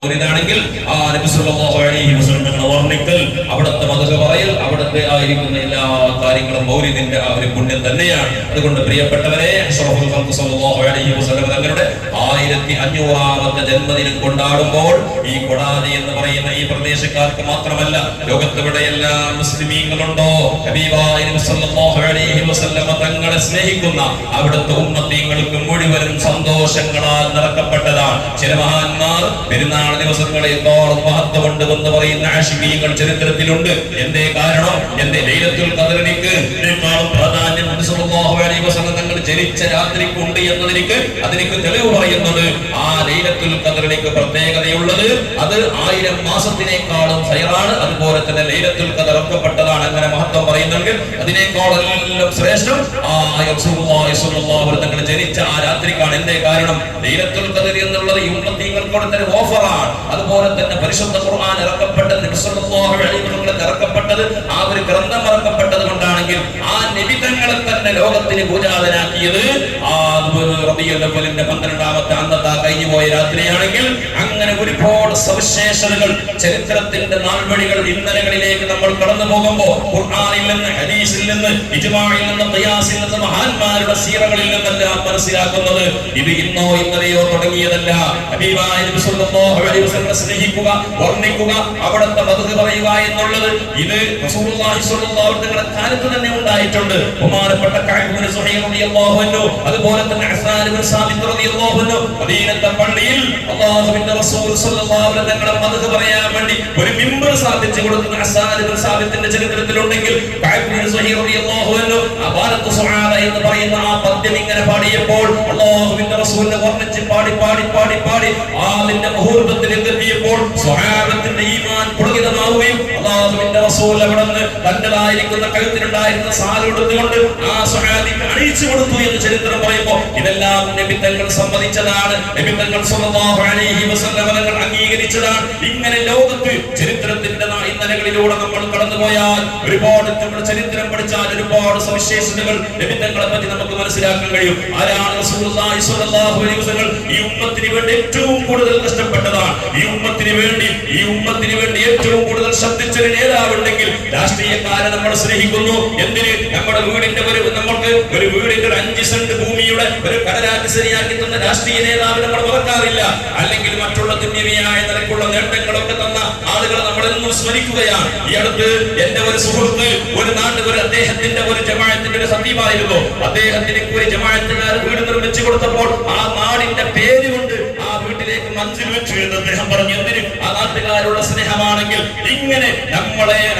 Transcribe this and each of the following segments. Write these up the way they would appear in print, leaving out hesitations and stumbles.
ാണെങ്കിൽ ആ നബി സല്ലല്ലാഹു അലൈഹി വസല്ലം വർണ്ണിക്കൽ, അവിടുത്തെ മതക പറയൽ, അവിടുത്തെ ആയിരിക്കുന്ന എല്ലാ കാര്യങ്ങളും മൗലിദിന്റെ ആ ഒരു പുണ്യം തന്നെയാണ്. അതുകൊണ്ട് പ്രിയപ്പെട്ടവരെ, അഷ്റഫുൽ ഖൽഖ് സല്ലല്ലാഹു അലൈഹി വസല്ലം തങ്ങളുടെ 1500ാമത്തെ ജന്മദിനം കൊണ്ടാടുമ്പോൾ ഈ കൊടാലി എന്ന് പറയുന്ന ഈ പ്രദേശക്കാർക്ക് മാത്രമല്ല, ലോകത്തെവിടെയെല്ലാം മുസ്ലിമീങ്ങളുണ്ടോ ഹബീബായ നബി സല്ലല്ലാഹു അലൈഹി വസല്ലം തങ്ങളെ സ്നേഹിക്കുന്ന അവിടുത്തെ ഉമ്മത്തീങ്ങൾക്ക് മുഴുവനും സന്തോഷങ്ങളാൽ നിറക്കപ്പെട്ടതാണ്. ചില മഹാന്മാർ പെരുന്നാൾ ദിവസങ്ങളെക്കാളും മഹത്വമുണ്ട് എന്ന് പറയുന്ന ആശിഖീങ്ങൾ ചരിത്രത്തിലുണ്ട്. എന്തേ കാരണം? എന്റെ ലൈലത്തുൽ ഖദ്റിനിക്ക് ഇതിനേക്കാളും പ്രാധാന്യം നബി സല്ലല്ലാഹു അലൈഹി വസല്ലം തങ്ങൾ ജനിച്ച രാത്രിക്കുണ്ട് എന്നതിനിക്ക് അതിനിക്ക് തെളിവ് പറയുന്നത് ആ ലൈലത്തുൽ ഖദ്റിനിക്ക് പ്രത്യേകതയുള്ളത് അത് 1000 മാസത്തിനേക്കാളും ഖൈറാണ്. അതുപോലെ തന്നെ ലൈലത്തുൽ ഖദ്ർ ഇറക്കപ്പെട്ടതാണ്. അങ്ങനെ മഹത്വം പറയുന്നെങ്കിൽ അതിനേക്കാളെല്ലാം ശ്രേഷ്ഠം ആ റസൂലുള്ളാഹി സ്വല്ലല്ലാഹു അലൈഹി വസല്ലം തങ്ങൾ ജനിച്ച ആ രാത്രിക്കാണ്. എന്തേ കാരണം? ലൈലത്തുൽ ഖദ്ർ എന്നുള്ളത് ഈ ഉമ്മത്തീങ്ങൾക്ക് കൊടുത്ത ഓഫറാണ്. അതുപോലെ തന്നെ പരിശുദ്ധ ഖുർആൻ ഇറക്കപ്പെട്ടത് നബി സല്ലല്ലാഹു അലൈഹി വസല്ലം ഇറക്കപ്പെട്ടത് ആ ഒരു ഗ്രന്ഥം ഇറക്കപ്പെട്ടത് കൊണ്ടാണെങ്കിൽ ആ നബി തങ്ങളെ തന്നെ ലോകത്തിന് പൂജാതനാക്കിയത് ആ റബീഉൽ അവ്വലിന്റെ 12ാമത്തെ അന്നത്തെ കഴിഞ്ഞുപോയ രാത്രിയാണെങ്കിൽ അങ്ങനെ ഒരുപാട് സവിശേഷതകൾ ചരിത്രത്തിന്റെ നാൾവഴികൾ ഇന്നലകളിലേക്ക് നമ്മൾ കടന്നു പോകുമ്പോൾ ഖുർആനിൽ നിന്ന്, ഹദീസിൽ നിന്ന്, ഇജ്മാഇൽ നിന്ന്, ഖിയാസിൽ നിന്ന്, മഹാന്മാരുടെ സീറകളിൽ നിന്നെല്ലാം മനസ്സിലാക്കുന്നത് ഇത് ഇന്നോ ഇന്നലെയോ തുടങ്ങിയതല്ല. ഹബീബായ നബി സല്ലല്ലാഹു അലൈഹി വസല്ലം സ്നേഹിക്കുക, വർണ്ണിക്കുക, അവിടുത്തെ മദ്ഹ് പറയുക എന്നുള്ളത് ഇത് റസൂലുള്ളാഹി സ്വല്ലല്ലാഹു അലൈഹി വസല്ലം കാലത്ത് തന്നെ ഉണ്ടായിട്ടുണ്ട്. ബഹുമാനപ്പെട്ട കഅബ് ഇബ്നു സുഹൈർ റളിയല്ലാഹു അൻഹു, അതുപോലെ തന്നെ ഹസ്സാൻ ഇബ്നു സാബിത്ത് റളിയല്ലാഹു അൻഹു മദീനത്തെ പള്ളിയിൽ അല്ലാഹുവിന്റെ റസൂൽ സ്വല്ലല്ലാഹു അലൈഹി വസല്ലം തങ്ങളുടെ മദ്ഹ് പറയാൻ വേണ്ടി ഒരു മിമ്പർ സ്ഥാപിച്ചു കൊടുക്കുന്ന ഹസ്സാൻ ഇബ്നു സാബിത്തിന്റെ ചരിത്രത്തിലുണ്ടെങ്കിൽ കഅബ് ഇബ്നു സുഹൈർ റളിയല്ലാഹു അൻഹു അബാലത്തു സുആദ എന്ന് പറയുന്ന ആ പദ്യം ഇങ്ങനെ പാടിയപ്പോൾ അല്ലാഹുവിന്റെ റസൂലിനെ വർണ്ണിച്ച് പാടി പാടി പാടി പാടി അതിന്റെ മുഹൂർത്തത്തിലേക്ക് എത്തിയപ്പോൾ സ്വഹാബത്തിന്റെ ഈമാൻ പുളകിതമാവുകയും അല്ലാഹുവിന്റെ റസൂൽ അവിടുന്ന് തന്റേതായിരിക്കുന്ന കഴുത്തിലുണ്ടായിരുന്ന സാൽ എടുത്തുകൊണ്ട് ആ സ്വഹാബിക്ക് അണിയിച്ചു കൊടുത്തു എന്ന് ചരിത്രം പറയുമ്പോൾ ഇതെല്ലാം നബി തങ്ങൾ സമ്മതിച്ചതാണ്. നബി തങ്ങൾ സ്വല്ലല്ലാഹു അലൈഹി വസല്ലം തങ്ങൾ അംഗീകരിച്ചതാണ്. ഇങ്ങനെ ലോകത്ത് ചരിത്രത്തിന്റെ ഇന്നലകളിലൂടെ നമ്മൾ കടന്നുപോയാൽ ഒരുപാട് നമ്മൾ ചരിത്രം പഠിച്ചാൽ ഒരുപാട് സവിശേഷതകൾ നബി തങ്ങളെ പറ്റി നമുക്ക് മനസ്സിലാക്കാൻ കഴിയും. ആരാണ് റസൂലുള്ളാഹി സ്വല്ലല്ലാഹു അലൈഹി വസല്ലം ഈ ഉമ്മത്തിന് വേണ്ടി ഏറ്റവും കൂടുതൽ കഷ്ടപ്പെട്ടതാണ്. ഈ ഉമ്മത്തിന് വേണ്ടി ഏറ്റവും കൂടുതൽ ശബ്ദിച്ചൊരു നേതാവുണ്ടെങ്കിൽ രാഷ്ട്രീയക്കാരെ നമ്മൾ സ്നേഹിക്കുന്നു. എന്തിന്? നമ്മുടെ വീടിന്റെ നമ്മൾക്ക് ഒരു വീടിന്റെ 5 സെന്റ് ഭൂമിയുടെ ഒരു കടലാറ്റ് ശരിയാക്കി തന്ന രാഷ്ട്രീയ നേതാവിനെ നമ്മൾ മറക്കാറില്ല. അല്ലെങ്കിൽ മറ്റുള്ള ദുന്യവിയായ നിലക്കുള്ള നേട്ടങ്ങളൊക്കെ തന്ന ആളുകളെ നമ്മളെന്നും സ്മരിക്കുകയാണ്. ഈ അടുത്ത് എന്റെ ഒരു സുഹൃത്ത് ഒരു അദ്ദേഹത്തിന്റെ ഒരു ജമാഅത്തിന്റെ ഒരു ഖതീബായിരുന്നു. അദ്ദേഹത്തിന് ഒരു ജമാഅത്തുകാർ വീട് നിർമ്മിച്ചു കൊടുത്തപ്പോൾ ആ നാടിന്റെ പേര് കൊണ്ട് ആ വീട്ടിലേക്ക് മഞ്ചിൽ വെച്ചു എന്ന് അദ്ദേഹം പറഞ്ഞു. എന്തിന്? ആ നാട്ടുകാരുടെ സ്നേഹമാണെങ്കിൽ ഇങ്ങനെ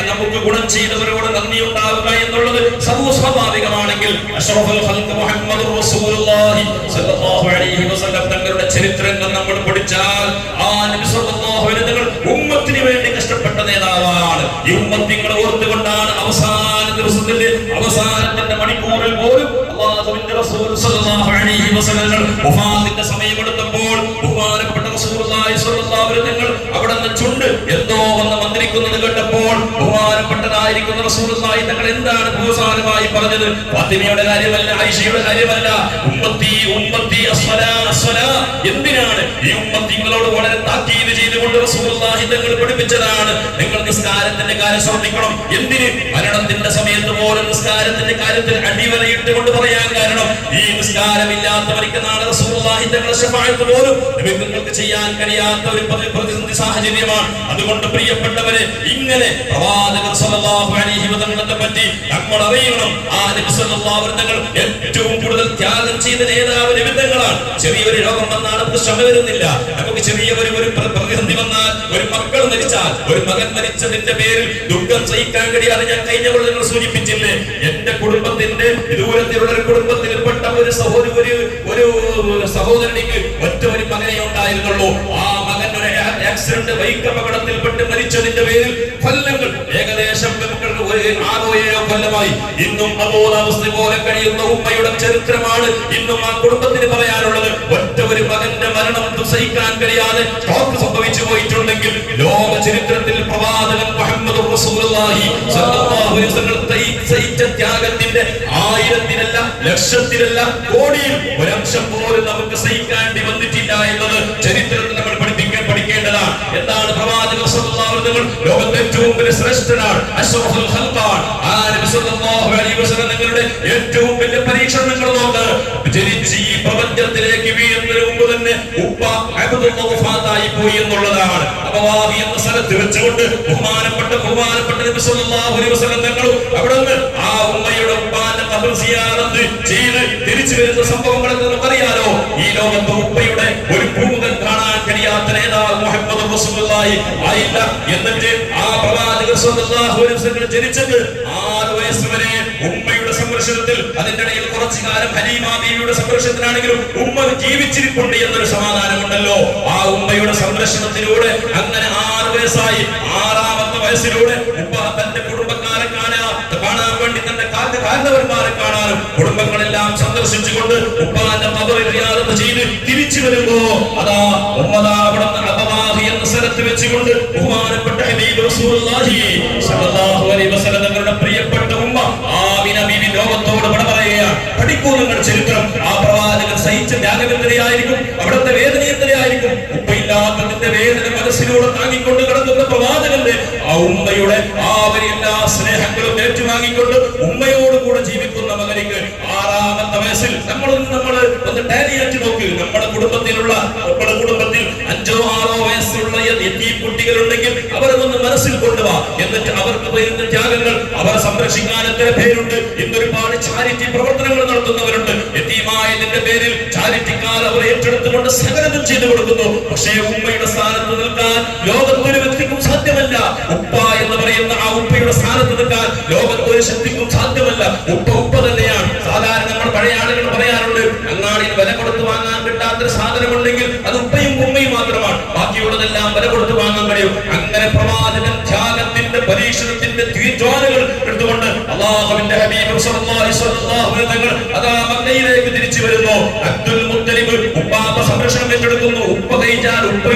നമുക്ക് ഗുണം ചെയ്തവരോട് നന്ദി ഉണ്ടാവുക എന്നുള്ളത് സർവ്വസ്വാഭാവികമാണെങ്കിൽ അഷ്റഫുൽ ഖൽഖ് മുഹമ്മദുർ റസൂലുള്ളാഹി സ്വല്ലല്ലാഹു അലൈഹി വസല്ലം തങ്ങളുടെ ചരിത്രങ്ങൾ നമ്മൾ പഠിച്ചാൽ ആ നബി സ്വല്ലല്ലാഹു അലൈഹി വസല്ലം ഉമ്മത്തിന് വേണ്ടി കഷ്ടപ്പെട്ട നേതാവാണ്. ഈ ഉമ്മത്തിനെ ഓർത്തുകൊണ്ടാണ് അവസാന ദിവസത്തിന്റെ അവസാനത്തിന്റെ മണിക്കൂറിൽ പോലും അല്ലാഹുവിന്റെ റസൂൽ സ്വല്ലല്ലാഹു അലൈഹി വസല്ലം വഫാത്തിന്റെ സമയമെടുത്തപ്പോൾ ബഹുമാനപ്പെട്ട റസൂലുള്ളാഹി സ്വല്ലല്ലാഹു അലൈഹി വസല്ലം അവിടുന്ന് ചുണ്ട് എന്തോ വന്ന് മന്ത്രിക്കുന്നത് കേട്ടപ്പോൾ ബഹുമാനപ്പെട്ടതായിരിക്കുന്ന റസൂലുള്ളാഹി തങ്ങൾ എന്താണ് അവസാനമായി പറഞ്ഞത്? ഫാത്തിമയുടെ കാര്യമല്ല, ആയിഷയുടെ കാര്യമല്ല, ഉമ്മത്തി ഉമ്മത്തി അസ്സലാ അസ്സലാ. എന്തിനാണ്? ഈ ഉമ്മത്തിങ്ങളോട് വളരെ താക്കീത് ചെയ്തുകൊണ്ട് റസൂലുള്ളാഹി തങ്ങൾ പഠിപ്പിച്ചതാണ്. നിങ്ങൾ നിസ്കാരത്തിന്റെ കാര്യം ശ്രദ്ധിക്കണം. എന്തിന്? മരണത്തിന്റെ സമയത്ത് പോലും നിസ്കാരത്തിന്റെ കാര്യത്തിൽ അടിവരയിട്ട് കൊണ്ട് പറയാൻ കാരണം ഈ നിസ്കാരമില്ലാത്തവർക്ക് നാളെ റസൂലുള്ളാഹി തങ്ങളുടെ ശഫാഅത്ത് പോലും നിങ്ങൾക്ക് ചെയ്യാൻ കഴിയാത്ത ഒരു പ്രതിസന്ധി സാഹചര്യമാണ്. അതുകൊണ്ട് പ്രിയപ്പെട്ടവരെ, ഇങ്ങനെ പ്രവാചകർ സ്വല്ലല്ലാഹു അലൈഹി വസല്ലമയെ പറ്റി നമ്മൾ അറിയണം. ആ നബി സ്വല്ലല്ലാഹു അലൈഹി വസല്ലം ഏറ്റവും കൂടുതൽ ത്യാഗം ചെയ്ത നേതാവ് നബി തങ്ങളാണ്. ചെറിയൊരു രോഗം വന്നാൽ നമുക്ക് ക്ഷമ വരുന്നില്ല. നമുക്ക് ചെറിയൊരു പ്രതിസന്ധി വന്നാൽ, ഒരു മക്കൾ മരിച്ചാൽ, ഒരു മകൻ മരിച്ചതിന്റെ പേരിൽ ദുഃഖം സഹിക്കാൻ കഴിയാതെ ഞാൻ കഴിഞ്ഞ നിങ്ങൾ സൂചിപ്പിച്ചില്ലേ, എന്റെ കുടുംബത്തിന്റെ ദൂരത്തിലുള്ള ഒരു കുടുംബത്തിൽപ്പെട്ട ഒരു സഹോദരനിക്ക് ഒറ്റ ഒരു മകനെ ഉണ്ടായിരുന്നുള്ളൂ. ആ മകൻ ഒരു ആക്സിഡന്റ് ബൈക്ക് അപകടത്തിൽപ്പെട്ട് മരിച്ചതിന്റെ പേരിൽ കൊല്ലങ്ങൾ ഏകദേശം 6-7 കൊല്ലമായി ഇന്നും അബോധാവസ്ഥ പോലെ കഴിയുന്ന ഉമ്മയുടെ ചരിത്രമാണ് ഇന്നും ആ കുടുംബത്തിന് പറയാനുള്ളത്. ഒറ്റ ഒരു മകന്റെ മരണം സഹിക്കാൻ കഴിയാതെ ഷോക്ക് സംഭവിച്ചു പോയിട്ടുണ്ടെങ്കിൽ ലോക ചരിത്രത്തിൽ പ്രവാചകൻ മുഹമ്മദ് റസൂലുള്ളാഹി സ്വല്ലല്ലാഹു അലൈഹി വസല്ലം സഹിച്ച ത്യാഗത്തിന്റെ 1000-ലല്ല, ലക്ഷത്തിലല്ല, കോടിയിൽ ഒരംശം പോലും നമുക്ക് സഹിക്കേണ്ടി വന്നിട്ടില്ല എന്നത് ചരിത്രത്തിൽ നമ്മൾ പഠിക്കേണ്ടതാണ്. അതുകൊണ്ടാണ് പ്രവാചകർ സല്ലല്ലാഹു അലൈഹി വസല്ലം ലോകത്തെ ഏറ്റവും വലിയ ശ്രേഷ്ഠനാണ്, അഷ്റഫുൽ ഖൽഖാണ്. ആ നബി സല്ലല്ലാഹു അലൈഹി വസല്ലം നിങ്ങളുടെ ഏറ്റവും വലിയ പരീക്ഷണം നിങ്ങൾ നോക്ക്. ജനിച്ച് ഈ പ്രപഞ്ചത്തിലേക്ക് വീഴുന്നതിന് മുമ്പ് തന്നെ ഉപ്പ അബ്ദുല്ലാഹ് വഫാത്തായി പോയി എന്നുള്ളതാണ്. അബവാഹി എന്ന സ്ഥലത്ത് വെച്ചുകൊണ്ട് ബഹുമാനപ്പെട്ട നബി സല്ലല്ലാഹു അലൈഹി വസല്ലം തങ്ങളും അവിടുന്ന് ആ ഉമ്മയുടെ ഉപ്പാന്റെ ഖബർ സിയാറത്ത് ചെയ്ത് തിരിച്ചു വരുന്ന സംഭവങ്ങൾ നമുക്കറിയാലോ. ഈ ലോകത്ത് ഉപ്പയുടെ ഒരു ഭൂമുഖം കാണാൻ കഴിയാത്ത നേതാവ് മുഹമ്മദ് റസൂലുള്ളാഹി ആയില്ല. എന്നിട്ട് ആ പ്രവാചകർ സല്ലല്ലാഹു അലൈഹി വസല്ലം ജനിച്ചത് 6 വയസ്സ് വരെ ഉമ്മയുടെ സംരക്ഷണത്തിൽ, അതിന്റെ ഇടയിൽ കുറച്ചു കാലം ഹലീമ ബീവിയുടെ സംരക്ഷണത്തിലാണെങ്കിലും ഉമ്മ ജീവിച്ചിരിപ്പുണ്ട് എന്നൊരു സമാധാനമുണ്ടല്ലോ. ആ ഉമ്മയുടെ സംരക്ഷണത്തിലൂടെ അങ്ങനെ 6 വയസ്സായി. 6ാമത്തെ വയസ്സിലൂടെ ഉപ്പ തന്റെ കുടുംബക്കാരെ കാണാൻ വേണ്ടി തന്റെ കാരണവന്മാരെ കാണാനും കുടുംബങ്ങളെല്ലാം സന്ദർശിച്ചുകൊണ്ട് ഉപ്പാന്റെ ഖബറിൽ സിയാറത്ത് ചെയ്ത് തിരിച്ചു വരുമ്പോ അതാ ഉമ്മദാ അവിടുന്ന് അബവാഹി എന്ന സ്ഥലത്ത് വെച്ചുകൊണ്ട് ബഹുമാനപ്പെട്ട ഹബീബ് റസൂലുള്ളാഹി സ്വല്ലല്ലാഹു അലൈഹി വസല്ലം തങ്ങളുടെ പ്രിയപ്പെട്ട ഉമ്മ ആമിന ബീവി ലോകത്തോട് വിട പറയുകയാണ്. പഠിക്കൂ നിങ്ങൾ ചരിത്രം. ആ പ്രവാചകൻ സഹിച്ച ത്യാഗം എത്രയായിരിക്കും, അവിടുത്തെ വേദന എത്രയായിരിക്കും. ഉപ്പയില്ലാത്തതിന്റെ വേദന മനസ്സിലൂടെ താങ്ങിക്കൊണ്ട് കിടക്കുന്ന പ്രവാചകന്റെ ആ ഉമ്മയുടെ ആ എല്ലാ സ്നേഹങ്ങളും ഏറ്റുവാങ്ങിക്കൊണ്ട് ഉമ്മയോട് കൂടെ ജീവിക്കുന്ന മകനിക്ക് 6ാമത്തെ വയസ്സിൽ നമ്മൾ ഒന്ന് ടാലിയാറ്റി നോക്ക്. നമ്മുടെ കുടുംബത്തിൽ 5ഓ 6ഓ വയസ്സുള്ള യതീം കുട്ടികളുണ്ടെങ്കിൽ അവരെ ഒന്ന് മനസ്സിൽ കൊണ്ടുവാ. എന്നിട്ട് അവർക്ക് വരുന്ന ത്യാഗങ്ങൾ അവരെ സംരക്ഷിക്കാൻ എത്ര പേരുണ്ട്. ഇന്നൊരുപാട് ചാരിറ്റി പ്രവർത്തനങ്ങൾ നടത്തുന്നവരുണ്ട്. യതീമായതിന്റെ പേരിൽ ചാരിറ്റിക്കാർ അവർ ഏറ്റെടുത്തുകൊണ്ട് സകലതും ചെയ്തു കൊടുക്കുന്നു. പക്ഷേ ഉമ്മയുടെ സ്ഥാനത്ത് നിൽക്കാൻ ലോകത്തൊരു വ്യക്തിക്കും സാധ്യമല്ല. ഉപ്പ എന്ന് പറയുന്ന ആ ഉപ്പയുടെ സ്ഥാനത്ത് നിൽക്കാൻ ലോകത്തൊരു ശക്തിക്കും സാധ്യമല്ല. ഉപ്പ തന്നെയാണ്. സാധാരണ നമ്മൾ പഴയ ആളുകൾ പറയാറുണ്ട്, അങ്ങാടിയിൽ വില കൊടുത്ത് വാങ്ങാൻ കിട്ടാത്തൊരു സാധനമുണ്ടെങ്കിൽ അത് ഉപ്പയും ഉമ്മയും മാത്രമാണ്, ബാക്കിയുള്ളതെല്ലാം വില കൊടുത്ത് വാങ്ങാൻ കഴിയും. അങ്ങനെ പ്രവാചകൻ ത്യാഗത്തിന്റെ പരീക്ഷണത്തിന്റെ തീജ്വാലകൾ എടുത്തുകൊണ്ട് അല്ലാഹുവിന്റെ ഹബീബ് സ്വല്ലല്ലാഹു അലൈഹി വസല്ലം തങ്ങൾ അതാ മക്കയിലേക്ക് തിരിച്ചു വരുന്നു. അബ്ദുൽ മുത്തലിബ് ഉപ്പാപ്പ സംരക്ഷണം ഏറ്റെടുക്കുന്നു. ഉപ്പ കഴിച്ചാൽ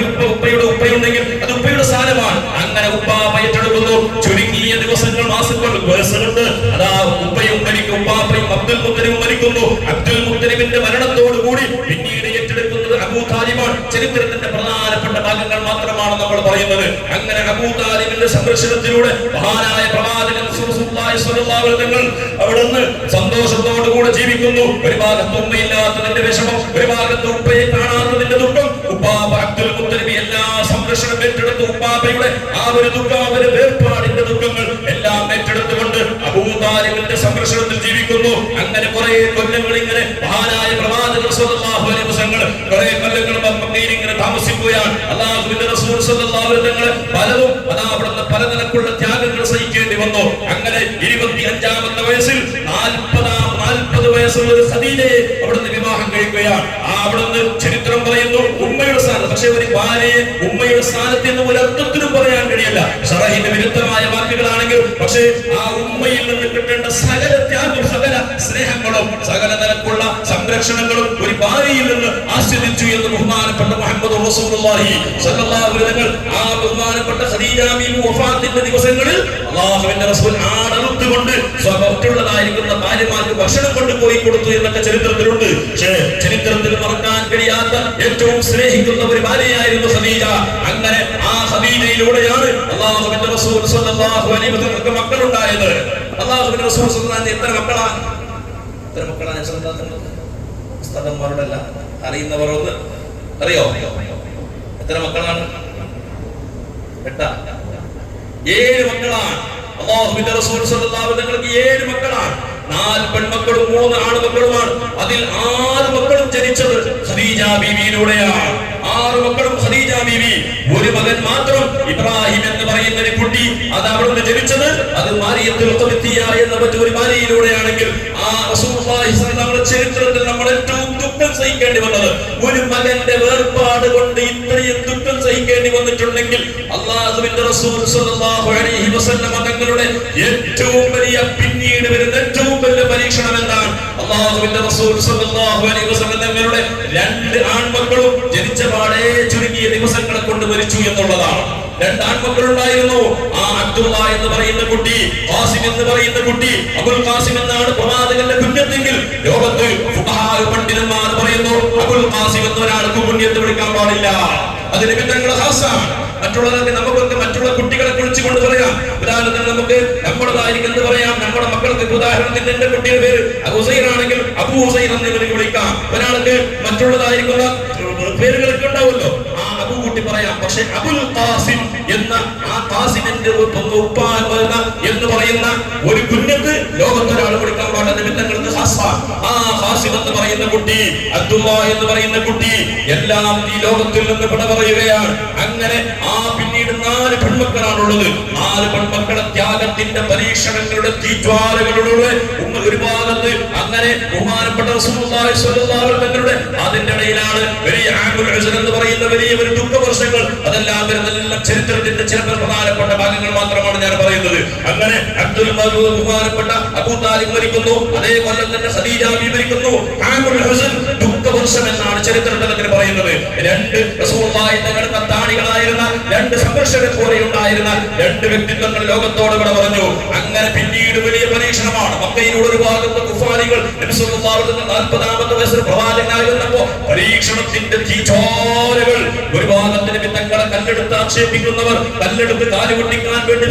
ഉപ്പയുടെ ഉപ്പയുണ്ടെങ്കിൽ അത് ഉപ്പയുടെ സ്ഥാനമാണ്. അങ്ങനെ ഉപ്പാപ്പ ഏറ്റെടുക്കുന്നു. ചുരുങ്ങിയ ദിവസങ്ങൾ മാസങ്ങൾ ദിവസങ്ങളുണ്ട്. അതാ ഉപ്പയും മരിക്കും, ഉപ്പാപ്പയും അബ്ദുൽ മുത്തലിബും മരിക്കുന്നു. അബ്ദുൽ മുത്തലിബിന്റെ മരണത്തോടുകൂടി പിന്നീട് ഏറ്റെടുക്കുന്നത് അബൂ താലിബാണ്. ചരിത്രത്തിന്റെ പ്രധാനപ്പെട്ട ഭാഗങ്ങൾ മാത്രമാണ് നമ്മൾ പറയുന്നത്. അങ്ങനെ അബൂ താലിബിന്റെ സംരക്ഷണത്തിലൂടെ മഹാനായ പ്രവാചകൻ റസൂലുള്ളാഹി സ്വല്ലല്ലാഹു അലൈഹി വസല്ലം അവിടുന്ന് സന്തോഷത്തോടുകൂടെ ജീവിക്കുന്നു. ഒരു ഭാഗത്ത് ഉമ്മയില്ലാത്തതിന്റെ വിഷമം, ഒരു ഭാഗത്ത് ഉപ്പയെ കാണാത്തതിന്റെ ദുഃഖം. ഉപ്പാപ്പ അബ്ദുൽ മുത്തലിബ് എല്ലാ സംരക്ഷണം ഏറ്റെടുത്ത് ഉപ്പാപ്പയുടെ ആ ഒരു ദുഃഖം, അവരുടെ വേർപാടിന്റെ ദുഃഖങ്ങൾ എല്ലാം ഏറ്റെടുത്തുകൊണ്ട് അബൂ താലിബിന്റെ സംരക്ഷണത്തിൽ ജീവിക്കുന്നു. അങ്ങനെ കുറെ കൊല്ലങ്ങൾ ഇങ്ങനെ മഹാനായ പ്രവാചകൻ സ്വല്ലല്ലാഹു അലൈഹി വസല്ലം കുറെ കൊല്ലങ്ങൾ മക്കയിൽ ഇങ്ങനെ താമസിക്കുകയാണ്. അല്ലാഹുവിന്റെ റസൂൽ സ്വല്ലല്ലാഹു അലൈഹി വസല്ലം പലതും അതാ അവിടുന്ന് പല നിലക്കുള്ള ത്യാഗങ്ങൾ സഹിക്കേണ്ടി വന്നു. അങ്ങനെ 25ാമത്തെ വയസ്സിൽ 40 വയസ്സുള്ള ഒരു ഖദീജയെ അവിടുന്ന് വിവാഹം കഴിക്കുകയാണ്. അവിടുന്ന് ചരിത്രം പറയുന്നു ഉമ്മയുടെ സ്ഥാനം. പക്ഷെ ഒരു ഭാര്യയെ ഉമ്മയുടെ സ്ഥാനത്ത് നിന്ന് ഒരു അർത്ഥത്തിലും പറയാൻ കഴിയില്ല. ശറഈന് വിരുദ്ധമായ വാക്കുകളാണെങ്കിൽ പക്ഷേ ആ ഉമ്മയിൽ നിന്ന് കിട്ടേണ്ട സകല ത്യാഗം, സകല സ്നേഹങ്ങളും, സകല നിലക്കുള്ള സംരക്ഷണങ്ങളും ഒരു ഭാര്യയിൽ നിന്ന് ആസ്വദിച്ചു എന്ന് ബഹുമാനപ്പെട്ട മുഹമ്മദ് റസൂലുള്ളാഹി സ്വല്ലല്ലാഹു അലൈഹി വസല്ലം ആ ബഹുമാനപ്പെട്ട ഖദീജ ബീവി വഫാത്തിന്റെ ദിവസങ്ങളിൽ അല്ലാഹുവിന്റെ റസൂൽ ആണറുത്തുകൊണ്ട് സ്വഭാവത്തുള്ളതായിരിക്കുന്ന ഭാര്യമാർക്ക് ഭക്ഷണം കൊണ്ടുപോയി കൊടുത്തു എന്നൊക്കെ ചരിത്രത്തിലുണ്ട്. പക്ഷേ ചരിത്രത്തിൽ മറക്കാൻ കഴിയാത്ത ഏറ്റവും സ്നേഹിക്കുന്ന ഒരു ഭാര്യയായിരുന്നു ഖദീജ. അങ്ങനെ ആ ഖദീജയിലൂടെയാണ് അല്ലാഹുവിന്റെ റസൂൽ സ്വല്ലല്ലാഹു അലൈഹി വസല്ലം മക്കളുണ്ടായത്. അല്ലാഹുവിന്റെ റസൂൽ സ്വല്ലല്ലാഹു അലൈഹി വസല്ലം എത്ര മക്കളാണ് ഉസ്താദന്മാരോടല്ല, അറിയുന്നവരോട് അറിയോ എത്ര മക്കളാണ്? 7 മക്കളാണ്. അല്ലാഹുവിന്റെ റസൂൽ സ്വല്ലല്ലാഹു അലൈഹി വസല്ലം 7 മക്കളാണ്. 4 പെൺമക്കളും 3 ആൺമക്കളുമാണ്. അതിൽ 6 മക്കളും ജനിച്ചത് ഖദീജ ബീവിയിലൂടെയാണ്. 6 മക്കളും ഖദീജ ബീവി. ഒരു മകൻ മാത്രം ഇബ്രാഹിം എന്ന് പറയുന്ന ഒരു കുട്ടി, അത് അവിടുന്ന് ജനിച്ചത് അത് മാരിയത്തുൽ ഖബ്തിയ എന്ന മറ്റൊരു ഭാര്യയിലൂടെയാണെങ്കിൽ ആ റസൂലുള്ളാഹി സ്വല്ലല്ലാഹു അലൈഹി വസല്ലം ചരിത്രത്തിൽ നമ്മൾ ഏറ്റവും ദുഃഖം സഹിക്കേണ്ടി വന്നത് ഒരു മകന്റെ വേർപാട് കൊണ്ട് ഇത്രയും ദുഃഖം സഹിക്കേണ്ടി വന്നിട്ടുണ്ടെങ്കിൽ അല്ലാഹുവിന്റെ റസൂൽ സ്വല്ലല്ലാഹു അലൈഹി വസല്ലം തങ്ങളുടെ ഏറ്റവും വലിയ പിന്നീട് വരുന്ന ഏറ്റവും വലിയ പരീക്ഷണം എന്താണ്? അല്ലാഹുവിന്റെ റസൂൽ സ്വല്ലല്ലാഹു അലൈഹി വസല്ലം തങ്ങളുടെ 2 ആൺമക്കളും ജനിച്ച പാടെ ചുരുങ്ങിയ ദിവസങ്ങളെ കൊണ്ട് മരിച്ചു എന്നുള്ളതാണ്. 2 ആൺമക്കളുണ്ടായിരുന്നു. ആ അബ്ദുള്ള എന്ന് പറയുന്ന കുട്ടി, ഖാസിം എന്ന് പറയുന്ന കുട്ടി, അബുൽ ഖാസിം എന്നാണ് പ്രവാചകന്റെ പുണ്യത്തെങ്കിൽ ലോകത്ത് പണ്ഡിതന്മാർ പറയുന്നു അബുൽ ഖാസിം എന്നൊരാൾക്ക് പുണ്യത്തെ വിളിക്കാൻ പാടില്ല. അത് നബി തങ്ങളുടെ ഖാസാണ്. മറ്റുള്ളവർക്ക് നമുക്കൊക്കെ മറ്റുള്ള കുട്ടികളെ കുറിച്ചുകൊണ്ട് പറയാം. ഉദാഹരണത്തിന് നമുക്ക് നമ്മുടേതായിരിക്കും പറയാം. നമ്മുടെ മക്കൾക്ക് ഉദാഹരണത്തിന് എന്റെ കുട്ടിയുടെ പേര് ഹുസൈൻ ആണെങ്കിൽ അബു ഹുസൈൻ എന്ന് ഇവർക്ക് വിളിക്കാം. ഒരാൾക്ക് മറ്റുള്ളതായിരിക്കുന്ന പേരുകളൊക്കെ ഉണ്ടാവുമല്ലോ, ആ അബു കുട്ടി പറയാം. പക്ഷെ അബുൽ ഖാസിം എന്ന ആ ഖാസിമിന്റെ ഉപ്പാൻ എന്ന് പറയുന്ന ഒരു കുഞ്ഞത്ത് ലോകത്തൊരാൾ വിളിക്കാൻ പാടില്ല. നിമിത്തങ്ങൾക്ക് ആ ഖാസിം എന്ന് പറയുന്ന കുട്ടി, അബ്ദുള്ള എന്ന് പറയുന്ന കുട്ടി എല്ലാം ഈ ലോകത്തിൽ നിന്ന് വിട പറയുകയാണ്. അങ്ങനെ ആ പിന്നീട് 4 പെൺമക്കളാണുള്ളത്. 4 പെൺമക്കളെ ത്യാഗത്തിന്റെ പരീക്ഷണങ്ങളുടെ തീജ്വാലകളിലൂടെ ഒരു ഭാഗത്ത് അങ്ങനെ ബഹുമാനപ്പെട്ട റസൂലുള്ളാഹി സ്വല്ലല്ലാഹു അലൈഹി വസല്ലം അതിന്റെ ഇടയിലാണ് വലിയ ആമുൽ ഹസൻ എന്ന് പറയുന്ന വലിയ ഒരു ദുഃഖവർഷങ്ങൾ. അതെല്ലാം വരുന്ന ചരിത്രത്തിന്റെ ചില പ്രധാനപ്പെട്ട ഭാഗങ്ങൾ മാത്രമാണ് ഞാൻ പറയുന്നത്. അങ്ങനെ അബ്ദുൽ മജൂദ് ബഹുമാനപ്പെട്ട അബൂ താലിബ് മരിക്കുന്നു. അതേ കൊല്ലം തന്നെ ഖദീജ ബീവി മരിക്കുന്നു. ആമുൽ ഹസൻ ദുഃഖവർഷം എന്നാണ് ചരിത്രത്തിൽ പറയുന്നത്. 2 റസൂലുള്ളാഹി തങ്ങളുടെ കത്താണികളായിരുന്ന 2 സംഘർഷകരെ പോലെ ഉണ്ടായിരുന്ന 2 വ്യക്തിത്വങ്ങൾ ലോകത്തോട് ഇവിടെ പറഞ്ഞു. അങ്ങനെ പിന്നീട് വലിയ പരീക്ഷണമാണ്. മക്കയിലൂടെ ഒരു ഭാഗത്ത് കുഫാരികൾ നബി സല്ലല്ലാഹു അലൈഹി വസല്ലം 40ാമത്തെ വയസ്സിൽ പ്രവാചകനായി വന്നപ്പോ പരീക്ഷണത്തിന്റെ തീജ്വാലകൾ ഒരു ഭാഗത്ത് നബി തങ്ങളെ കല്ലെടുത്ത് ആക്ഷേപിക്കുന്നവർ, കല്ലെടുത്ത് കാലുകൊട്ടിക്കാൻ വേണ്ടി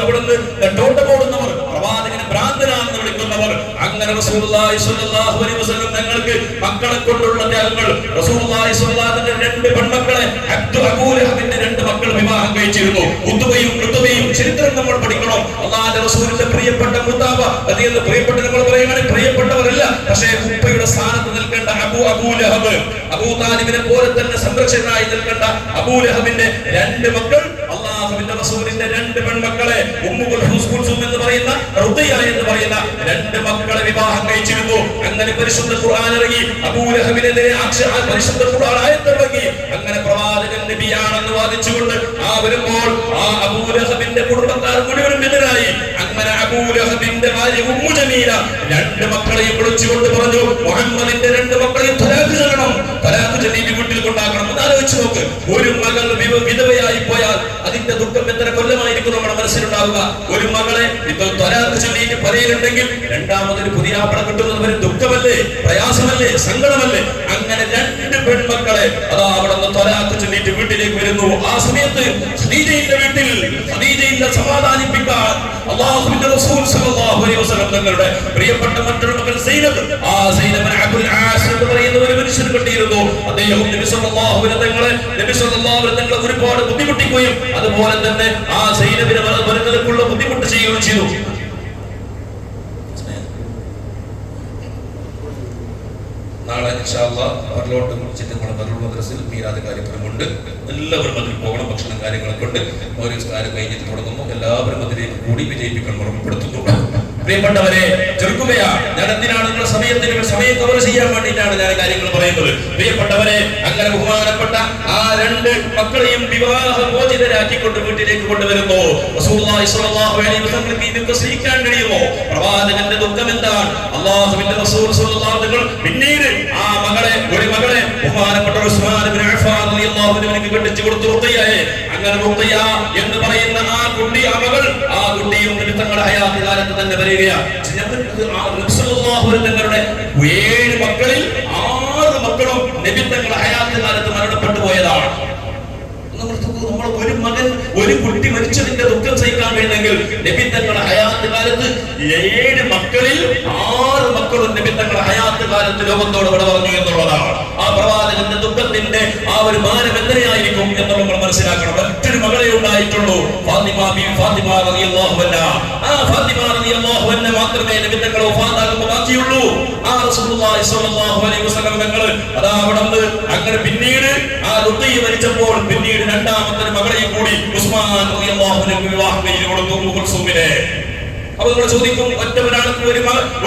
അവിടുന്ന് നെട്ടോട്ട് പോകുന്നവർ, പ്രവാചകനെ ഭ്രാന്തനാണെന്ന് വിളിക്കുന്നവർ. അങ്ങനെ റസൂലുള്ളാഹി സ്വല്ലല്ലാഹു അലൈഹി വസല്ലം തങ്ങൾക്ക് മക്കളെ കൊണ്ടുള്ള ത്യാഗങ്ങൾ. റസൂലുള്ളാഹി സ്വല്ലല്ലാഹു അലൈഹി വസല്ലം 2 പെൺമക്കളെ അബൂ ലഹബിന്റെ 2 മക്കൾ വിവാഹം കഴിച്ചിരുന്നു. ഉദ്വയും ഋതുവയും ചരിത്രം നമ്മൾ പഠിക്കണം. അല്ലാഹുവിന്റെ റസൂലിന്റെ പ്രിയപ്പെട്ട മുതാബ അതിന് പ്രിയപ്പെട്ട നമ്മൾ പറയുകയാണെങ്കിൽ പ്രിയപ്പെട്ടവരല്ല, പക്ഷേ ഉപ്പയുടെ സ്ഥാനത്ത് നിൽക്കേണ്ട അബൂ ലഹബ്, അബൂ താലിബിനെ പോലെ തന്നെ സംരക്ഷകനായി നിൽക്കേണ്ട അബൂ ലഹബിന്റെ 2 മക്കൾ അല്ലാഹുവിന്റെ റസൂലിന്റെ 2 പെൺമക്കളെ ഉമ്മു കുൽസൂം എന്ന് പറയുന്ന റുഖയ്യ എന്ന് പറയുന്ന 2 മക്കളെ വിവാഹം കഴിച്ചിരുന്നു. അങ്ങനെ പരിശുദ്ധ ഖുർആൻ ഇറങ്ങി. അബൂ ലഹബിനെതിരെ പരിശുദ്ധ ഖുർആൻ ആയത്തിറങ്ങി. അങ്ങനെ പ്രവാചകൻ നബിയാണെന്ന് വാദിച്ചുകൊണ്ട് വരുമ്പോൾ ആ അബൂ ലഹബിന്റെ കുടുംബക്കാർ മുഴുവനും എതിരായി. അങ്ങനെ അബൂ ലഹബിന്റെ ഭാര്യ ഉമ്മു ജമീല 2 മക്കളെയും വിളിച്ചുകൊണ്ട് പറഞ്ഞു, മുഹമ്മദിന്റെ 2 മക്കളെയും തലാഖ് ചെയ്യണം, തലാഖ് ചെയ്ത് വീട്ടിൽ കൊണ്ടാക്കണം. ആലോചിച്ച് നോക്ക്, ഒരു മകൾ വിധവയായി പോയാൽ അതിന്റെ ദുഃഖം എത്ര കൊല്ലമായിരിക്കും നമ്മുടെ മനസ്സിലുണ്ടാവുക. ഒരു മകളെ തലാഖ് ചൊല്ലിയിട്ട് പറയലുണ്ടെങ്കിൽ രണ്ടാമതൊരു പുതിയ ആപ്പട കിട്ടുന്നത് ദുഃഖമല്ലേ, പ്രയാസമല്ലേ, സങ്കടമല്ലേ. അങ്ങനെ 2 പെൺമക്കളെ അതാ അവിടെ നിന്ന് തലാഖ് ചൊല്ലിയിട്ട് വീട്ടിലേക്ക് വരുന്നു. ആ സമയത്ത് ഖദീജയുടെ വീട്ടിൽ ഖദീജയെ സമാധാനിപ്പിക്കാൻ അല്ലാഹുവിന്റെ റസൂൽ സ്വല്ലല്ലാഹു അലൈഹി വസല്ലം തങ്ങളുടെ പ്രിയപ്പെട്ട മറ്റൊരു മകൾ സൈനബ്, ആ സൈനബ് അബുൽ ആസ് എന്ന് പറയുന്ന ഒരു മനുഷ്യൻ കണ്ടിരുന്നു. അദ്ദേഹം നബി സല്ലല്ലാഹു അലൈഹി വസല്ലം ഒരുപാട് ബുദ്ധിമുട്ടിക്കുകയും അതുപോലെ തന്നെ ആ സൈനബിനെ വരുന്നതിനുള്ള ബുദ്ധിമുട്ട് ചെയ്യുകയും ചെയ്തു. നാളെ ഇൻഷാ അല്ലാഹ് പരലോട്ട് കുറിച്ചിട്ട് നമ്മുടെ ബദറുൽ മദ്രസയിൽ മീലാദ് കാര്യക്രമമുണ്ട്. എല്ലാവരും അതിൽ പോകണം. ഭക്ഷണം കാര്യങ്ങളൊക്കെ ഉണ്ട്. ഓരോ കാര്യം കഴിഞ്ഞിട്ട് തുടങ്ങുന്നു. എല്ലാവരും അതിലേക്ക് കൂടി വിജയിപ്പിക്കണം ഉറപ്പെടുത്തുന്നു. പ്രിയപ്പെട്ടവരെ, ചെറുക്കുകയാ ഞാൻ എന്തിനാണ് നിങ്ങളുടെ സമയം കവർ ചെയ്യാൻ വേണ്ടിയിട്ടാണ് ഞാൻ കാര്യങ്ങൾ പറയുന്നത്. പ്രിയപ്പെട്ടവരെ, അങ്ങനെ ബഹുമാനപ്പെട്ട ആ 2 മക്കളെയും വിവാഹമോചിതരാക്കിക്കൊണ്ട് വീട്ടിലേക്ക് കൊണ്ടുവരുന്നു. റസൂലുള്ളാഹി സ്വല്ലല്ലാഹു അലൈഹി വസല്ലം ഇതൊക്കെ സഹിക്കാൻ കഴിയുമോ? പ്രവാചകന്റെ ദുഃഖം എന്താണ്? അല്ലാഹുവിന്റെ റസൂൽ സ്വല്ലല്ലാഹു അലൈഹി വസല്ലം പിന്നീട് ആ ഒരു മകളെ ബഹുമാനപ്പെട്ട ഉസ്മാൻ ഇബ്നു അഫ്ഫാൻ റളിയല്ലാഹു അൻഹുവിന് കെട്ടിച്ചു കൊടുത്തു, റുഖയ്യയെ. അങ്ങനെ റുഖയ്യ എന്ന് പറയുന്ന ആ കുട്ടി, ആ മകൾ, ആ കുട്ടിയും തങ്ങളുടെ ഹയാത്ത് കാലത്ത് തന്നെ വരികയാണ്. തങ്ങളുടെ 7 മക്കളിൽ 6 മക്കളും നബി തങ്ങളുടെ ഹയാത്ത് കാലത്ത് മരണപ്പെട്ടു പോയതാണ്. നമ്മൾ ഒരു കുട്ടി മരിച്ചതിന്റെ ദുഃഖം സഹിക്കാൻ വേണമെങ്കിൽ നബി തങ്ങളുടെ ഹയാത്ത് കാലത്ത് 7 മക്കളിൽ 6 മക്കളും നബി തങ്ങളുടെ ഹയാത്ത് കാലത്ത് ലോകത്തോട് വിട പറഞ്ഞു എന്നുള്ളതാണ്. ആ പ്രവാചകന്റെ ദുഃഖത്തിന്റെ ആ ഒരു മാനം എങ്ങനെയായിരിക്കും എന്ന് നമ്മൾ മനസ്സിലാക്കണം. മറ്റൊരു മകളെ ഉണ്ടായിട്ടുള്ളൂ, ഫാത്തിമ റളിയല്ലാഹു അൻഹ. ആ ഫാത്തിമ റളിയല്ലാഹു അൻഹ മാത്രമേ നബി തങ്ങൾ വഫാത്താകുമ്പോൾ ബാക്കിയുള്ളൂ. ആ റസൂലുള്ളാഹി സ്വല്ലല്ലാഹു അലൈഹി വസല്ലം തങ്ങൾ അതാ അവിടെ അങ്ങനെ പിന്നീട് ആ റുഖയ്യ മരിച്ചപ്പോൾ പിന്നീട് 2ാമത്തെ മകളെയും കൂടി ഉസ്മാൻ റളിയല്ലാഹു അൻഹു വിവാഹം ചെയ്തു കൊടുത്തു, ഉമ്മു കുൽസൂമിനെ. അപ്പോൾ നമ്മൾ ചോദിക്കും, ഒറ്റൊരാൾക്ക്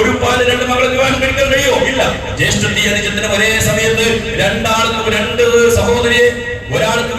ഒരു പാല് 2 മകളെ വിവാഹം കഴിക്കാൻ കഴിയോ? ഇല്ല. ജ്യേഷ്ഠത്തി അനുജത്തിന് ഒരേ സമയത്ത് 2 ആൾക്കും 2 സഹോദരിയെ ഒരാൾക്ക്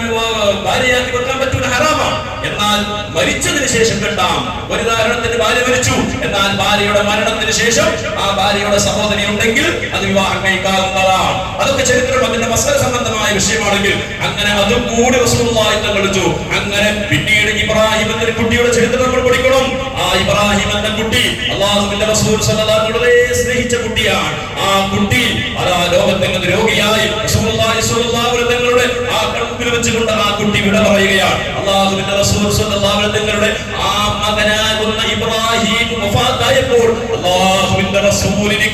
ഭാര്യയാക്കി വെക്കാൻ പറ്റൂല, ഹറാമാണ്. എന്നാൽ മരിച്ചതിന് ശേഷം കെട്ടാം. ഒരു ഉദാഹരണത്തിന് ഭാര്യ മരിച്ചു, എന്നാൽ ഭാര്യയുടെ മരണത്തിന് ശേഷം ആ ഭാര്യയുടെ സഹോദരി ഉണ്ടെങ്കിൽ അത് വിവാഹം കഴിക്കാവുന്നതാണ്. അതൊക്കെ ചരിത്രം അതിന്റെ മസല സംബന്ധമായ വിഷയമാണെങ്കിൽ അങ്ങനെ അതും കൂടി റസൂലുള്ളാഹി തങ്ങൾ വിളിച്ചു. അങ്ങനെ പിന്നീട് ഇബ്രാഹിം എന്നൊരു കുട്ടിയുടെ ചരിത്രം നമ്മൾ പഠിക്കണം. ആ ഇബ്രാഹിം എന്ന കുട്ടി അല്ലാഹുവിന്റെ റസൂൽ സ്വല്ലല്ലാഹു അലൈഹി വസല്ലം വളരെ സ്നേഹിച്ച കുട്ടിയാണ്. ആ കുട്ടി അതാ ലോകത്തെങ്ങും രോഗിയായി റസൂലുള്ളാഹി സ്വല്ലല്ലാഹു അലൈഹി വസല്ലം തങ്ങളുടെ ആ കൺമുമ്പിൽ വെച്ചുകൊണ്ട് ആ കുട്ടി വിട പറയുകയാണ്. അല്ലാഹുവിന്റെ റസൂൽ സ്വല്ലല്ലാഹു അലൈഹി വസല്ലമയുടെ ആ മകനാകുന്ന ഇബ്രാഹിം വഫാത്തായപ്പോൾ അല്ലാഹുവിന്റെ റസൂലിന്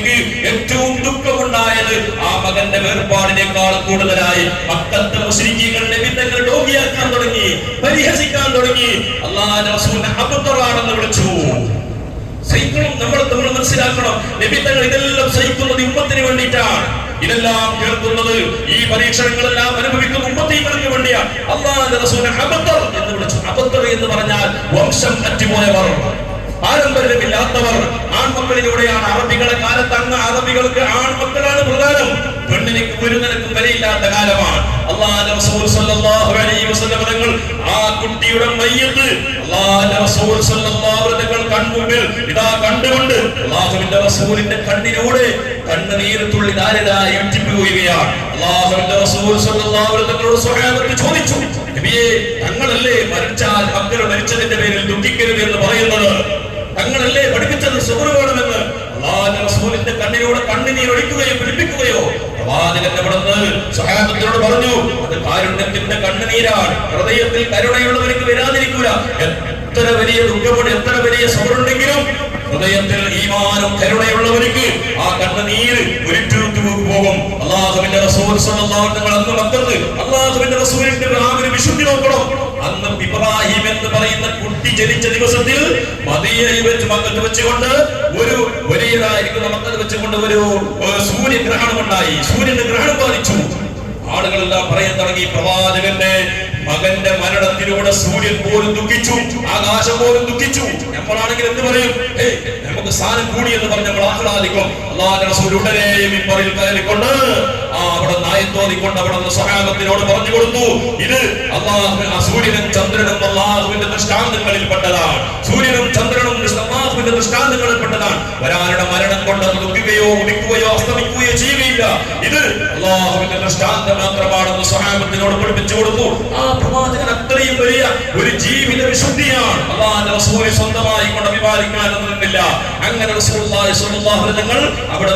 ഏറ്റവും ദുഃഖമുണ്ടായത് ആ മകന്റെ വേർപാടിനേക്കാൾ കൂടുതലായി മക്കത്തെ മുശ്രിക്കീകൾ നബി തങ്ങൾ ഡോങ്ങിയാക്കാൻ തുടങ്ങി, പരിഹസിക്കാൻ തുടങ്ങി. അല്ലാഹുവിന്റെ റസൂലിനെ അബദ്ധറാണെന്ന് വിളിച്ചു. സഹിക്കണം, നമ്മൾ മനസ്സിലാക്കണം. നബി തങ്ങൾ ഇതെല്ലാം സഹിക്കുന്നത് ഉമ്മത്തിന് വേണ്ടിയിട്ടാണ്. ഇതെല്ലാം കേൾക്കുന്നത്, ഈ പരീക്ഷണങ്ങളെല്ലാം അനുഭവിക്കുന്ന ഉമ്മത്തീങ്ങൾക്ക് വേണ്ടിയാണ്. അല്ലാഹുവിന്റെ റസൂലിനെ അബദ്ധർ എന്ന് വിളിച്ചു. അബദ്ധർ എന്ന് പറഞ്ഞാൽ വംശം അറ്റുപോയവർ, പാരമ്പര്യമില്ലാത്തവർ. ആൺമക്കളിലൂടെയാണ് അറബികളെ കാലത്ത് അങ്ങ് അറബികൾക്ക് ആൺമക്കളാണ് പ്രധാനം. പെണ്ണിന് ഒരു നിലക്കും വിലയില്ലാത്ത കാലമാണ്. അല്ലാഹുവിന്റെ റസൂൽ സ്വല്ലല്ലാഹു അലൈഹി വസല്ലം തങ്ങൾ ആ കുട്ടിയുടെ മയ്യത്ത് അല്ലാഹുവിന്റെ റസൂൽ സ്വല്ലല്ലാഹു അലൈഹി വസല്ലം കൺമുമ്പിൽ ഇതാ കണ്ടുകൊണ്ട് അല്ലാഹുവിന്റെ റസൂലിന്റെ കണ്ണിലൂടെ കണ്ണുനീർ തുള്ളി ധാരയായി ഒറ്റിപ്പോവുകയാണ്. അല്ലാഹുവിന്റെ റസൂൽ സ്വല്ലല്ലാഹു അലൈഹി വസല്ലം സ്വഹാബത്ത് ചോദിച്ചു, നബിയേ, തങ്ങളല്ലേ മരിച്ചാൽ മക്കൾ മരിച്ചതിന്റെ പേരിൽ ദുഃഖിക്കരുത് എന്ന് പറയുന്നത്? തങ്ങളല്ലേ പഠിപ്പിച്ചത് സുബ്ർ വേണമെന്ന്? അല്ലാഹുവിന്റെ റസൂലിന്റെ കണ്ണിലൂടെ കണ്ണുനീർ ഒഴിക്കുകയോ പിടിപ്പിക്കുകയോ? പ്രവാചകൻ അവിടുന്ന് സ്വഹാബത്തിനോട് പറഞ്ഞു, അത് കാരുണ്യത്തിന്റെ കണ്ണുനീരാണ്. ഹൃദയത്തിൽ കരുണയുള്ളവർക്ക് വരാതിരിക്കൂല. എത്ര വലിയ ദുഃഖമുണ്ട്, എത്ര വലിയ സുബ്റുണ്ടെങ്കിലും ഹൃദയത്തിൽ ഈമാനും കരുണയുള്ളവർക്ക് ആ കണ്ണുനീര് ഒരിറ്റു പോകും. അല്ലാഹുവിന്റെ റസൂൽ സ്വല്ലല്ലാഹു അലൈഹി വസല്ലം അന്ന് മക്കത്ത് അല്ലാഹുവിന്റെ റസൂലിന്റെ ആ ഒരു വിശുദ്ധി നോക്കണം. അന്ന് ഇബ്രാഹിം എന്ന് പറയുന്ന കുട്ടി ജനിച്ച ദിവസത്തിൽ മദീനയിൽ വെച്ച് മക്കത്ത് വെച്ചുകൊണ്ട് ഒരു വലിയതായിരിക്കുന്ന മക്കത്ത് വെച്ചുകൊണ്ട് ഒരു സൂര്യഗ്രഹണം ഉണ്ടായി. സൂര്യന്റെ ഗ്രഹണം ബാധിച്ചു. ആളുകളെല്ലാം പറയാൻ തുടങ്ങി, പ്രവാചകന്റെ മകന്റെ മരണത്തിലൂടെ സൂര്യൻ പോലും ദുഃഖിച്ചു, ആകാശം പോലും ദുഃഖിച്ചു. നമ്മളാണെങ്കിൽ എന്ത് പറയും? നമുക്ക് സ്ഥാനം കൂടി എന്ന് പറഞ്ഞ് നമ്മൾ ആഹ്ലാദിക്കും. അല്ലാഹുവിന്റെ റസൂൽ ഉടനെ മിമ്പറിൽ കയറിക്കൊണ്ട് അവിടെ നായത്തോതിക്കൊണ്ട് അവിടെ സ്വഹാബത്തിനോട് പറഞ്ഞു കൊടുത്തു, ഇത് സൂര്യനും ചന്ദ്രനും അല്ലാഹുവിന്റെ ദൃഷ്ടാന്തങ്ങളിൽ പെട്ടതാണ്. സൂര്യനും ചന്ദ്രനും അല്ലാഹുവിന്റെ ദൃഷ്ടാന്തങ്ങളിൽ പെട്ടതാണ്. ഒരാളുടെ മരണം കൊണ്ട് ദുഃഖിക്കുകയോ ഉദിക്കുകയോ അസ്തമിക്കുകയോ ചെയ്യുകയില്ല. ഇത് അല്ലാഹുവിന്റെ ദൃഷ്ടാന്തം മാത്രമാണെന്ന് സ്വഹാബത്തിനോട് പഠിപ്പിച്ചു കൊടുത്തു. ആ പ്രവാചകൻ അത്രയും വലിയ ഒരു ജീവിത വിശുദ്ധിയാണ്. അല്ലാഹുവിന്റെ റസൂലിനെ സ്വന്തമായി കൊണ്ട് അഭിമാനിക്കാനൊന്നുമില്ല. അങ്ങനെ റസൂലുള്ളാഹി സ്വല്ലല്ലാഹു അലൈഹി വസല്ലം അവിടെ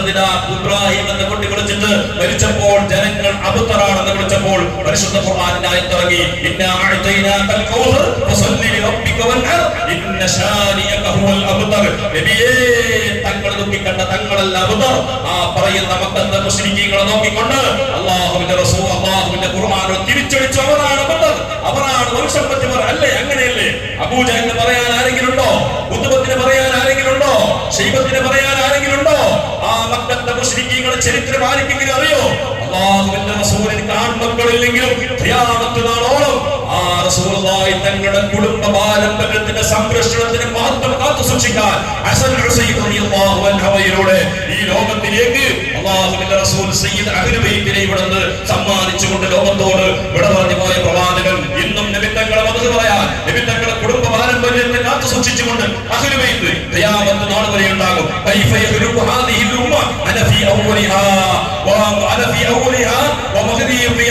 ഇബ്രാഹിം എന്ന് കൊണ്ട് വിളിച്ചിട്ട് മരിച്ചപ്പോൾ ജനങ്ങൾ അബുത്തറാണെന്ന് വിളിച്ചപ്പോൾ പരിശുദ്ധ ഖുർആനിന്റെ ആയത്ത് ഇറങ്ങി, ഇന്നാ അഅതൈനാകൽ കൗസർ ഫസല്ലി ലിറബ്ബിക വൻഹർ ഇന്ന ശാനിഅക ഹുവൽ അബ്തർ. നബിയേ, തങ്ങൾ ദുഃഖിക്കണ്ട, തങ്ങളല്ല അബ്തർ. ആ പറയുന്ന മക്കത്തെ മുശ്രിക്കീകളെ നോക്കിക്കൊണ്ട് അല്ലാഹുവിന്റെ റസൂൽ അല്ലാഹുവിന്റെ ഖുർആനിൽ തിരിച്ചടിച്ചു, അവരാണ് അബ്തർ, അവരാണ് വംശം പറ്റിയവർ. അല്ലേ? അങ്ങനെയല്ലേ? അബൂജഹലിന് പറയാൻ ആരെങ്കിലും ഉണ്ടോ? ഉത്ബത്തിന് പറയാൻ ആരെങ്കിലും ഉണ്ടോ? ശൈബത്തിന് പറയാൻ ആരെങ്കിലും ഉണ്ടോ? ആ മക്കത്തെ മുശ്രിക്കീകളെ ചരിത്രം ആർക്കെങ്കിലും അറിയോ? അല്ലാഹുവിന്റെ റസൂലിന് ആൺമക്കളില്ലെങ്കിലും ഖിയാമത്ത് നാളോളം ആ റസൂലുള്ളാഹി തങ്ങളുടെ കുടുംബ പാരമ്പര്യത്തിന്റെ സംരക്ഷണത്തിന് മഹത്വം കാത്തു സൂക്ഷിക്കാൻ ഹസൻ ഹുസൈൻ റളിയല്ലാഹു അൻഹുവിലൂടെ ഈ ലോകത്തിലേക്ക് അല്ലാഹുവിന്റെ റസൂൽ സയ്യിദ് അഹ്ലു ബൈത്തിനെ ഇവിടുന്ന് സമ്മാനിച്ചുകൊണ്ട് ലോകത്തോട് വിട പറഞ്ഞു പോയ പ്രവാചകൻ ഇന്നും നബി തങ്ങളെ മദഹ് പറയാൻ, നബി തങ്ങളുടെ കുടുംബ പാരമ്പര്യത്തെ കാത്തു സൂക്ഷിച്ചുകൊണ്ട് അഹ്ലു ബൈത്ത് ഖിയാമത്ത് നാൾ വരെ ഉണ്ടാകും. കൈഫ യഖ്ലുഖു ഹാദിഹിൽ ഉമ്മ അന ഫീ അവലിഹാ വഅന ഫീ അവലിഹാ വമഹദി ഫീ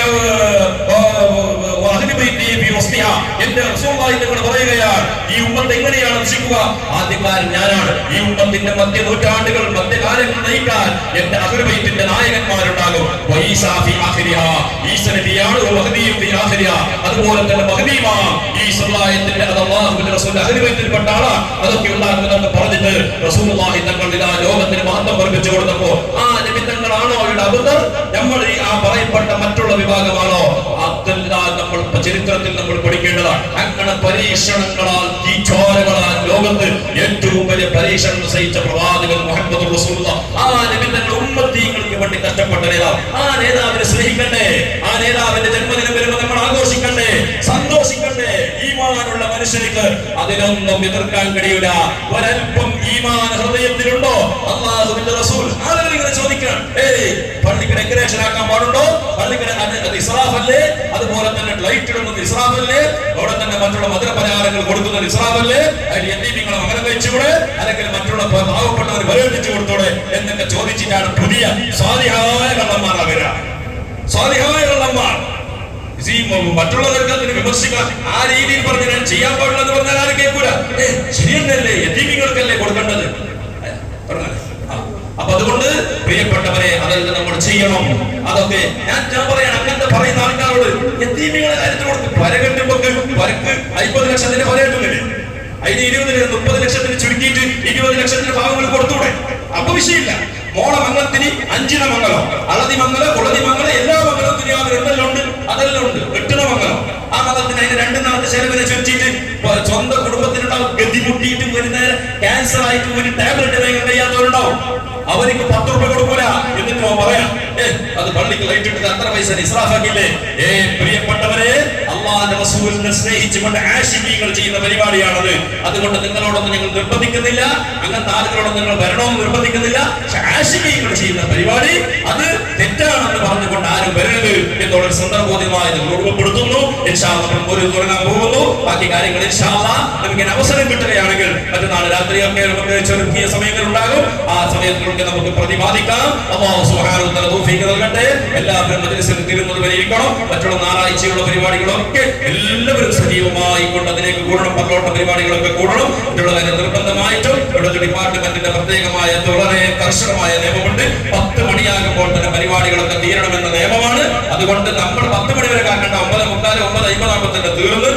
വഅഹ്ലു ബൈത്തി ഫീ വസ്തിഹാ. എന്റെ റസൂലുള്ളാഹി തങ്ങൾ പറയുകയാണ്, ഈ ഉമ്മത്ത് എങ്ങനെയാണ് രക്ഷിക്കുക? ആദ്യകാരൻ ഞാനാണ്. ഈ ഉമ്മത്തിന്റെ മധ്യ നൂറ്റാണ്ടുകൾ മധ്യകാലങ്ങൾ നയിക്കാൻ എന്റെ അഹ്ലു ബൈത്തിന്റെ നായകന്മാരുണ്ടാകും. വഈസാ ഫീ ആഖിരിഹാ, ഈസ നബിയാണ്. വമഹദിയും ഫീ ആഖിരിഹാ, അതുപോലെ തന്നെ മഹദിമാ ഈ സമുദായത്തിന്റെ അല്ലാഹുവിന്റെ റസൂൽ അഹ്ലു ബൈത്തിൽപ്പെട്ട ആളാണ്. അതൊക്കെ ഉണ്ടാകുമെന്ന് പറഞ്ഞിട്ട് റസൂലുള്ളാഹി തങ്ങൾ ഇതാ ലോകത്തിന് മഹത്വം വർദ്ധിച്ചു കൊടുത്തപ്പോ ആ നബി തങ്ങളാണോ ഇവിടെ അബൂദർ? നമ്മൾ ഈ ആ പറയപ്പെട്ട മറ്റുള്ള വിഭാഗമാണോ? അതെല്ലാം നമ്മൾ ചരിത്രത്തിൽ നമ്മൾ പഠിക്കേണ്ടതാണ്. അങ്ങനെ പരീക്ഷണങ്ങളാൽ തീച്ചോരകളാൽ ലോകത്ത് ഏറ്റവും വലിയ പരീക്ഷണം സഹിച്ച പ്രവാചകൻ മുഹമ്മദ് റസൂലുള്ളാഹി. ആ നബി തങ്ങൾ ഉമ്മത്തീങ്ങൾക്ക് വേണ്ടി കഷ്ടപ്പെട്ട നേതാവ്. ആ നേതാവിനെ സ്നേഹിക്കണ്ടേ? ആ നേതാവിന്റെ ജന്മദിനം വരുമ്പോൾ നമ്മൾ ആഘോഷിക്കണ്ടേ, സന്തോഷിക്കണ്ടേ? ഈമാനുള്ള മനുഷ്യർക്ക് അതിനൊന്നും എതിർക്കാൻ കഴിയൂല. ഒരൽപ്പം ഈമാൻ ഹൃദയത്തിലുണ്ടോ? അല്ലാഹുവിന്റെ റസൂൽ ആളുകൾ ഇങ്ങനെ ചോദിക്കണം, പള്ളിക്ക് ഡെക്കറേഷൻ ആക്കാൻ പാടുണ്ടോ? പള്ളിക്ക് അത് ഇസ്രാഫല്ലേ? അതുപോലെ തന്നെ ലൈറ്റ് ഇടുന്നത് ഇസ്രാഫല്ലേ? അവിടെ തന്നെ മറ്റുള്ള മധുരപലഹാരങ്ങൾ കൊടുക്കുന്നത് ഇസ്രാഫല്ലേ? അതിൽ യതീമികളെ മകരം വെച്ചുകൂടെ? അല്ലെങ്കിൽ മറ്റുള്ള പാവപ്പെട്ടവർ വരേൽപ്പിച്ചു കൊടുത്തോടെ എന്നൊക്കെ ചോദിച്ചിട്ടാണ് പുതിയ സ്വാലിഹായ കള്ളന്മാർ വരിക. സ്വാലിഹായ കള്ളന്മാർ മറ്റുള്ളവർക്ക് വിമർശിക്കാൻ ആ രീതിയിൽ പറഞ്ഞ് ഞാൻ ചെയ്യാൻ പാടില്ലെന്ന് പറഞ്ഞാൽ ആരും കേൾക്കൂല. ശരിയല്ലേ? യതീമികൾക്കല്ലേ കൊടുക്കേണ്ടത്? അപ്പൊ അതുകൊണ്ട് പ്രിയപ്പെട്ടവരെ അതൊക്കെ നമ്മൾ ചെയ്യണം. അതൊക്കെ ഞാൻ പറയാൻ അങ്ങനത്തെ പറയുന്ന ആൾക്കാരോട് യതീമികളെ കാര്യത്തിൽ കൊടുത്ത് പരകെട്ടുമ്പൊക്കെ പരക്ക് 50 ലക്ഷത്തിന്റെ പരകെട്ടുന്നില്ലേ, അതിന് 30 ലക്ഷത്തിന് ചുരുക്കിയിട്ട് 20 ലക്ഷത്തിന്റെ ഭാഗങ്ങൾ കൊടുത്തൂടെ? അപ്പൊ വിഷയമില്ല. മോള മംഗളത്തിന് 5 മംഗലം, അളതി മംഗലം, കുളതി മംഗലം, എല്ലാ മംഗലവും ദുനിയാവിൽ എന്തെല്ലാം ഉണ്ട് അതെല്ലാം ഉണ്ട്. 8 മംഗലം. ആ മതത്തിന് അതിന് 2 നാളത്തെ ചെലവിനെ ചുറ്റിയിട്ട് സ്വന്തം കുടുംബത്തിനുണ്ടാവും. ഗതി മുട്ടിയിട്ട് വരുന്ന ക്യാൻസർ ആയിട്ട് ഒരു ടാബ്ലറ്റ് വാങ്ങാൻ കഴിയാത്തവരുണ്ടാവും. അവർക്ക് 10 രൂപ കൊടുക്കൂല. എന്നിട്ട് പറയാം അത് പള്ളിക്ക് ലൈറ്റ് ഇട്ടിട്ട് അത്ര പൈസ ഇസ്രാഫാക്കില്ലേ? പ്രിയപ്പെട്ടവരെ, അള്ളാഹുവിന്റെ റസൂലിനെ സ്നേഹിച്ചുകൊണ്ട് ആശിഖീങ്ങൾ ചെയ്യുന്ന പരിപാടിയാണത്. അതുകൊണ്ട് നിങ്ങളോടൊന്നും ഞങ്ങൾ നിർബന്ധിക്കുന്നില്ല, അങ്ങനത്തെ ആളുകളോടൊന്നും നിങ്ങൾ വരണമെന്ന് നിർബന്ധിക്കുന്നില്ല. ആശിഖീങ്ങൾ ചെയ്യുന്ന പരിപാടി അത് തെറ്റാണെന്ന് പറഞ്ഞുകൊണ്ട് ആരും വരരുത് എന്നുള്ളൊരു സന്ദർഭോദ്യമായി നിങ്ങൾ ഓർമ്മപ്പെടുത്തുന്നു. ഇൻഷാ അല്ലാഹ് ഒരു തുടങ്ങാൻ പോകുന്നു. ബാക്കി കാര്യങ്ങൾ ഇൻഷാ അല്ലാഹ് നമുക്ക് അവസരം കിട്ടുകയാണെങ്കിൽ മറ്റന്നാൾ രാത്രിയൊക്കെ നമുക്ക് ചെറുക്കിയ സമയങ്ങൾ ഉണ്ടാകും. ആ സമയത്തിലൊക്കെ നമുക്ക് പ്രതിപാദിക്കാം. അല്ലാഹു സുബ്ഹാനഹു വ തആല തൗഫീഖ് നൽകട്ടെ. എല്ലാവരും മജ്‌ലിസിൽ തീരുന്നത് വരെ ഇരിക്കണം. മറ്റുള്ള ഞായറാഴ്ചയുള്ള പരിപാടികളൊക്കെ എല്ലാവരും സജീവമായി കൊണ്ട് അതിലേക്ക് കൂടണം. പക്കോട്ട പരിപാടികളൊക്കെ കൂടണം. മറ്റുള്ള കാര്യം നിർബന്ധമായിട്ടും ഇവിടെ ഡിപ്പാർട്ട്മെന്റിന്റെ പ്രത്യേകമായ വളരെ കർശനമായ നിയമമുണ്ട്. 10 മണിയാകുമ്പോൾ തന്നെ പരിപാടികളൊക്കെ തീരണമെന്ന നിയമമാണ്. അതുകൊണ്ട് നമ്മൾ 10 മണി വരെ കാക്കേണ്ട 9:45 9:50 തീർന്ന്